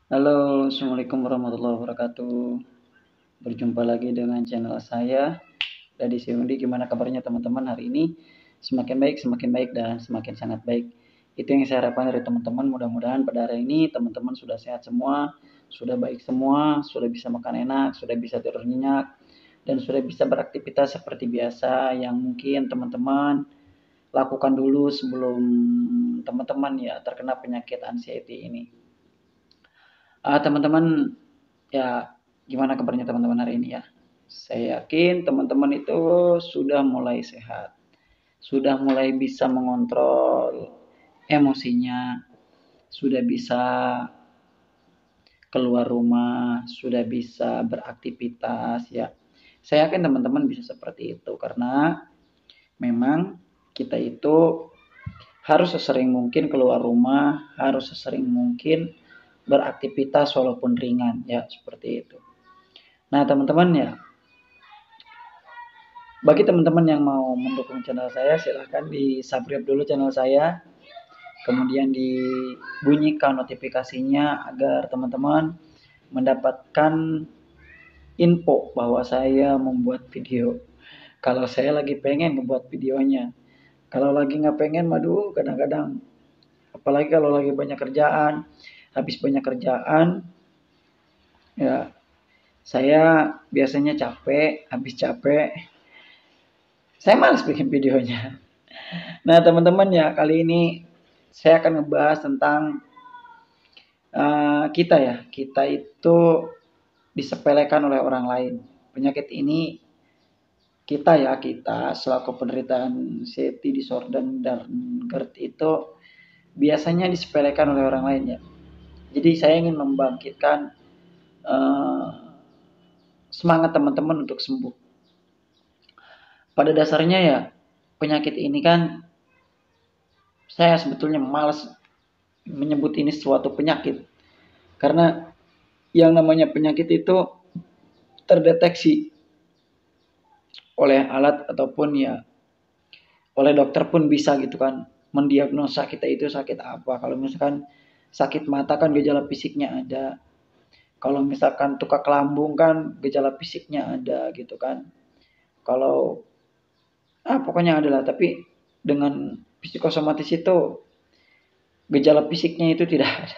Halo, Assalamualaikum warahmatullahi wabarakatuh. Berjumpa lagi dengan channel saya, Dadi Siundi. Gimana kabarnya teman-teman hari ini? Semakin baik, dan semakin sangat baik. Itu yang saya harapkan dari teman-teman. Mudah-mudahan pada hari ini teman-teman sudah sehat semua, sudah baik semua, sudah bisa makan enak, sudah bisa tidur nyenyak, dan sudah bisa beraktivitas seperti biasa yang mungkin teman-teman lakukan dulu sebelum teman-teman ya terkena penyakit anxiety ini. Teman-teman, ya gimana kabarnya teman-teman hari ini ya? Saya yakin teman-teman itu sudah mulai sehat, sudah mulai bisa mengontrol emosinya, sudah bisa keluar rumah, sudah bisa beraktivitas ya. Saya yakin teman-teman bisa seperti itu karena memang kita itu harus sesering mungkin keluar rumah, harus sesering mungkin beraktivitas walaupun ringan ya, seperti itu. Nah, teman-teman ya, bagi teman-teman yang mau mendukung channel saya, silahkan di-subscribe dulu channel saya, kemudian dibunyikan notifikasinya agar teman-teman mendapatkan info bahwa saya membuat video. Kalau saya lagi pengen membuat videonya, kalau lagi nggak pengen, waduh, kadang-kadang, apalagi kalau lagi banyak kerjaan, habis banyak kerjaan, ya saya biasanya capek, habis capek, saya malas bikin videonya. Nah, teman-teman ya, kali ini saya akan ngebahas tentang kita itu disepelekan oleh orang lain. Penyakit ini kita selaku penderita anxiety disorder dan GERD itu biasanya disepelekan oleh orang lain ya. Jadi saya ingin membangkitkan uh, semangat teman-teman untuk sembuh. Pada dasarnya ya, penyakit ini kan saya sebetulnya malas menyebut ini suatu penyakit. Karena yang namanya penyakit itu terdeteksi oleh alat ataupun ya oleh dokter pun bisa gitu kan mendiagnosa kita itu sakit apa. Kalau misalkan sakit mata kan gejala fisiknya ada. Kalau misalkan tukak lambung kan gejala fisiknya ada gitu kan. Kalau pokoknya adalah, tapi dengan psikosomatis itu gejala fisiknya itu tidak ada.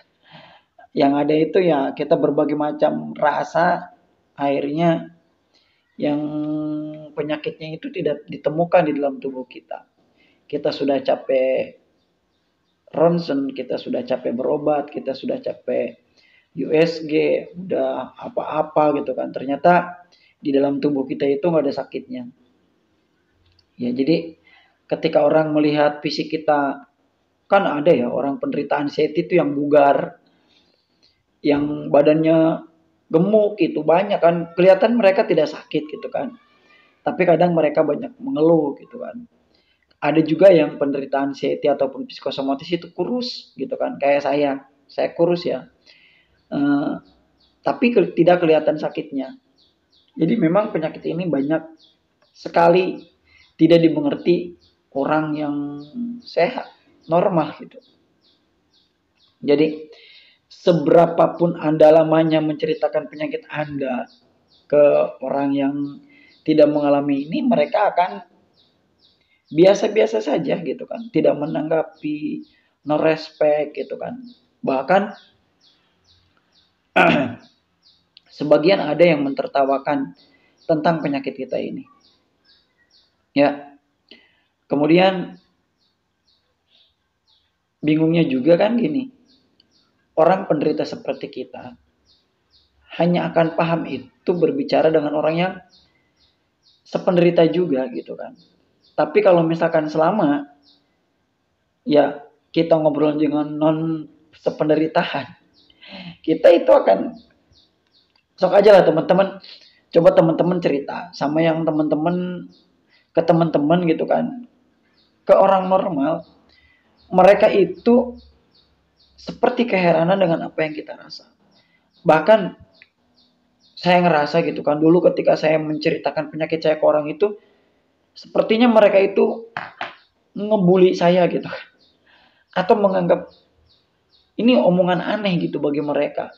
Yang ada itu ya kita berbagai macam rasa, akhirnya yang penyakitnya itu tidak ditemukan di dalam tubuh kita. Kita sudah capek ronsen, kita sudah capek berobat, kita sudah capek USG, udah apa-apa gitu kan. Ternyata di dalam tubuh kita itu nggak ada sakitnya. Ya, jadi ketika orang melihat fisik kita, kan ada ya orang penderita anxiety itu yang bugar, yang badannya gemuk, itu banyak kan. Kelihatan mereka tidak sakit gitu kan. Tapi kadang mereka banyak mengeluh gitu kan. Ada juga yang penderita anxiety ataupun psikosomatis itu kurus gitu kan. Kayak saya kurus ya. Eh, tapi tidak kelihatan sakitnya. Jadi memang penyakit ini banyak sekali tidak dimengerti orang yang sehat, normal gitu. Jadi seberapapun Anda lamanya menceritakan penyakit Anda ke orang yang tidak mengalami ini, mereka akan biasa-biasa saja gitu kan, tidak menanggapi, no respect gitu kan. Bahkan sebagian ada yang mentertawakan tentang penyakit kita ini. Ya, kemudian bingungnya juga kan gini, orang penderita seperti kita hanya akan paham itu berbicara dengan orang yang sependerita juga gitu kan. Tapi kalau misalkan selama ya kita ngobrol dengan non sependeritaan, kita itu akan sok aja lah teman-teman. Coba teman-teman cerita sama yang teman-teman ke teman-teman gitu kan, ke orang normal, mereka itu seperti keheranan dengan apa yang kita rasa. Bahkan saya ngerasa gitu kan, dulu ketika saya menceritakan penyakit saya ke orang itu, sepertinya mereka itu ngebully saya gitu kan. Atau menganggap ini omongan aneh gitu bagi mereka.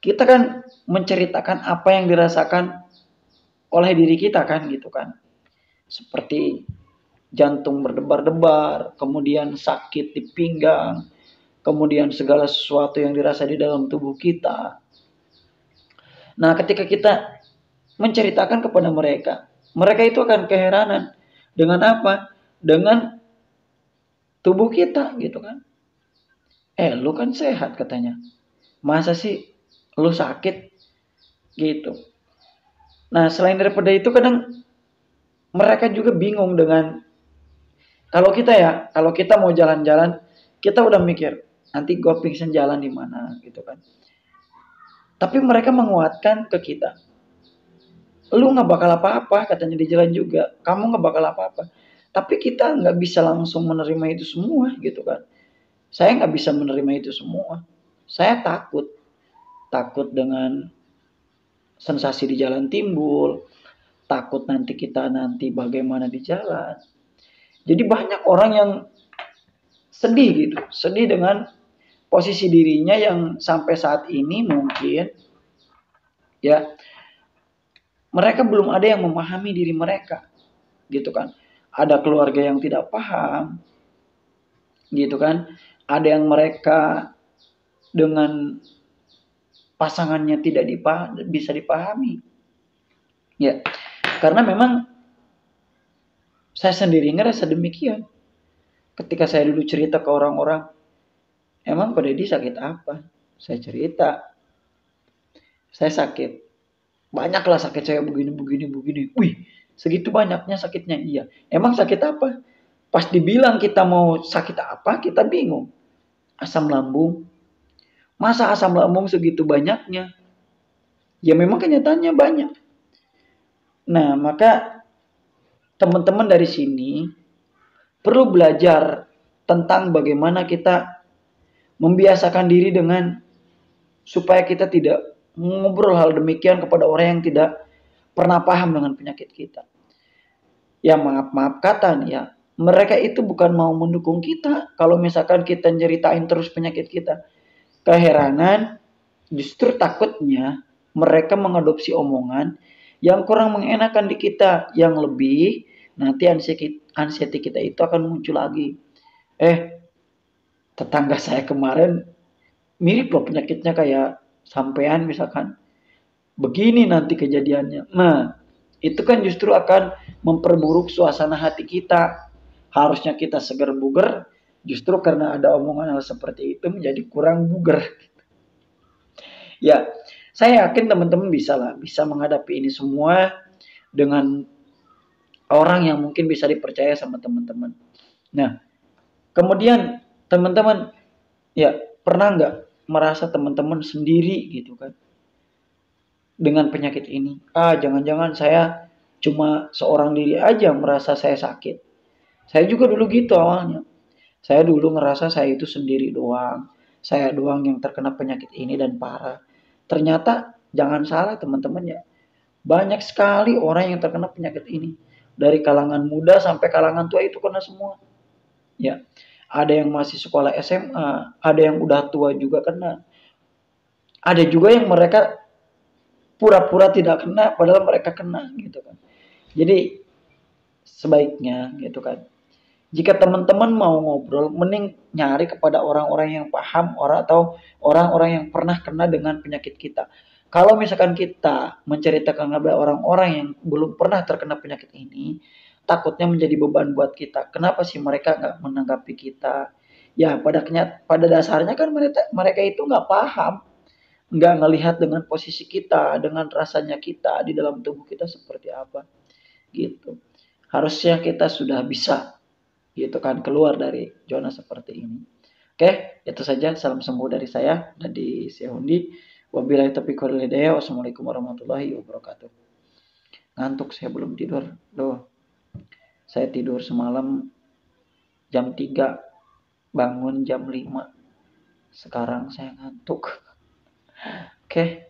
kita kan menceritakan apa yang dirasakan oleh diri kita kan gitu kan. Seperti jantung berdebar-debar, kemudian sakit di pinggang, kemudian segala sesuatu yang dirasa di dalam tubuh kita. Nah, ketika kita menceritakan kepada mereka, mereka itu akan keheranan dengan apa? Dengan tubuh kita gitu kan. Lu kan sehat katanya. Masa sih lu sakit gitu. Nah, selain daripada itu kadang mereka juga bingung dengan kalau kita mau jalan-jalan, kita udah mikir nanti gue pingsan jalan di mana gitu kan. Tapi mereka menguatkan ke kita. Lu nggak bakal apa-apa katanya di jalan juga. Kamu nggak bakal apa-apa. Tapi kita nggak bisa langsung menerima itu semua gitu kan. Saya nggak bisa menerima itu semua. Saya takut. Takut dengan sensasi di jalan timbul. Takut nanti bagaimana di jalan. Jadi banyak orang yang sedih gitu. Sedih dengan posisi dirinya yang sampai saat ini mungkin ya mereka belum ada yang memahami diri mereka gitu kan. Ada keluarga yang tidak paham gitu kan. Ada yang mereka dengan pasangannya tidak bisa dipahami. Ya, karena memang saya sendiri ngerasa demikian. Ketika saya dulu cerita ke orang-orang, emang Pak Deddy sakit apa? Saya cerita, saya sakit. Banyaklah sakit saya begini. Wih, segitu banyaknya sakitnya. Iya. Emang sakit apa? Pas dibilang kita mau sakit apa, kita bingung. Asam lambung. Masa asam lambung segitu banyaknya? Ya memang kenyataannya banyak. Nah, maka teman-teman dari sini perlu belajar tentang bagaimana kita membiasakan diri dengan supaya kita tidak ngobrol hal demikian kepada orang yang tidak pernah paham dengan penyakit kita. Ya maaf kata nih ya, mereka itu bukan mau mendukung kita kalau misalkan kita nyeritain terus penyakit kita. Keheranan, justru takutnya mereka mengadopsi omongan yang kurang mengenakan di kita, yang lebih nanti anxiety kita itu akan muncul lagi. Tetangga saya kemarin mirip loh penyakitnya kayak sampean misalkan. Begini nanti kejadiannya. Nah, itu kan justru akan memperburuk suasana hati kita. Harusnya kita segar bugar, justru karena ada omongan hal seperti itu menjadi kurang bugar. Ya, saya yakin teman-teman bisa menghadapi ini semua dengan orang yang mungkin bisa dipercaya sama teman-teman. Nah, kemudian teman-teman, ya pernah nggak merasa teman-teman sendiri gitu kan dengan penyakit ini? Jangan-jangan saya cuma seorang diri aja merasa saya sakit. Saya juga dulu gitu awalnya. Saya dulu ngerasa saya itu sendiri doang. Saya doang yang terkena penyakit ini dan parah. Ternyata jangan salah teman-teman ya. Banyak sekali orang yang terkena penyakit ini. Dari kalangan muda sampai kalangan tua itu kena semua. Ya, ada yang masih sekolah SMA, ada yang udah tua juga kena. Ada juga yang mereka pura-pura tidak kena padahal mereka kena gitu kan. Jadi sebaiknya gitu kan. Jika teman-teman mau ngobrol, mending nyari kepada orang-orang yang paham atau orang-orang yang pernah kena dengan penyakit kita. Kalau misalkan kita menceritakan kepada orang-orang yang belum pernah terkena penyakit ini, takutnya menjadi beban buat kita. Kenapa sih mereka nggak menanggapi kita? Ya pada dasarnya kan mereka itu nggak paham, nggak ngelihat dengan posisi kita, dengan rasanya kita di dalam tubuh kita seperti apa, gitu. Harusnya kita sudah bisa gitu kan keluar dari zona seperti ini. Oke, itu saja. Salam sembuh dari saya dan di Sehundi. Wabillahi taufiq wal hidayah. Wassalamualaikum warahmatullahi wabarakatuh. Ngantuk saya belum tidur. Loh, saya tidur semalam jam 3, bangun jam 5. Sekarang saya ngantuk. Oke.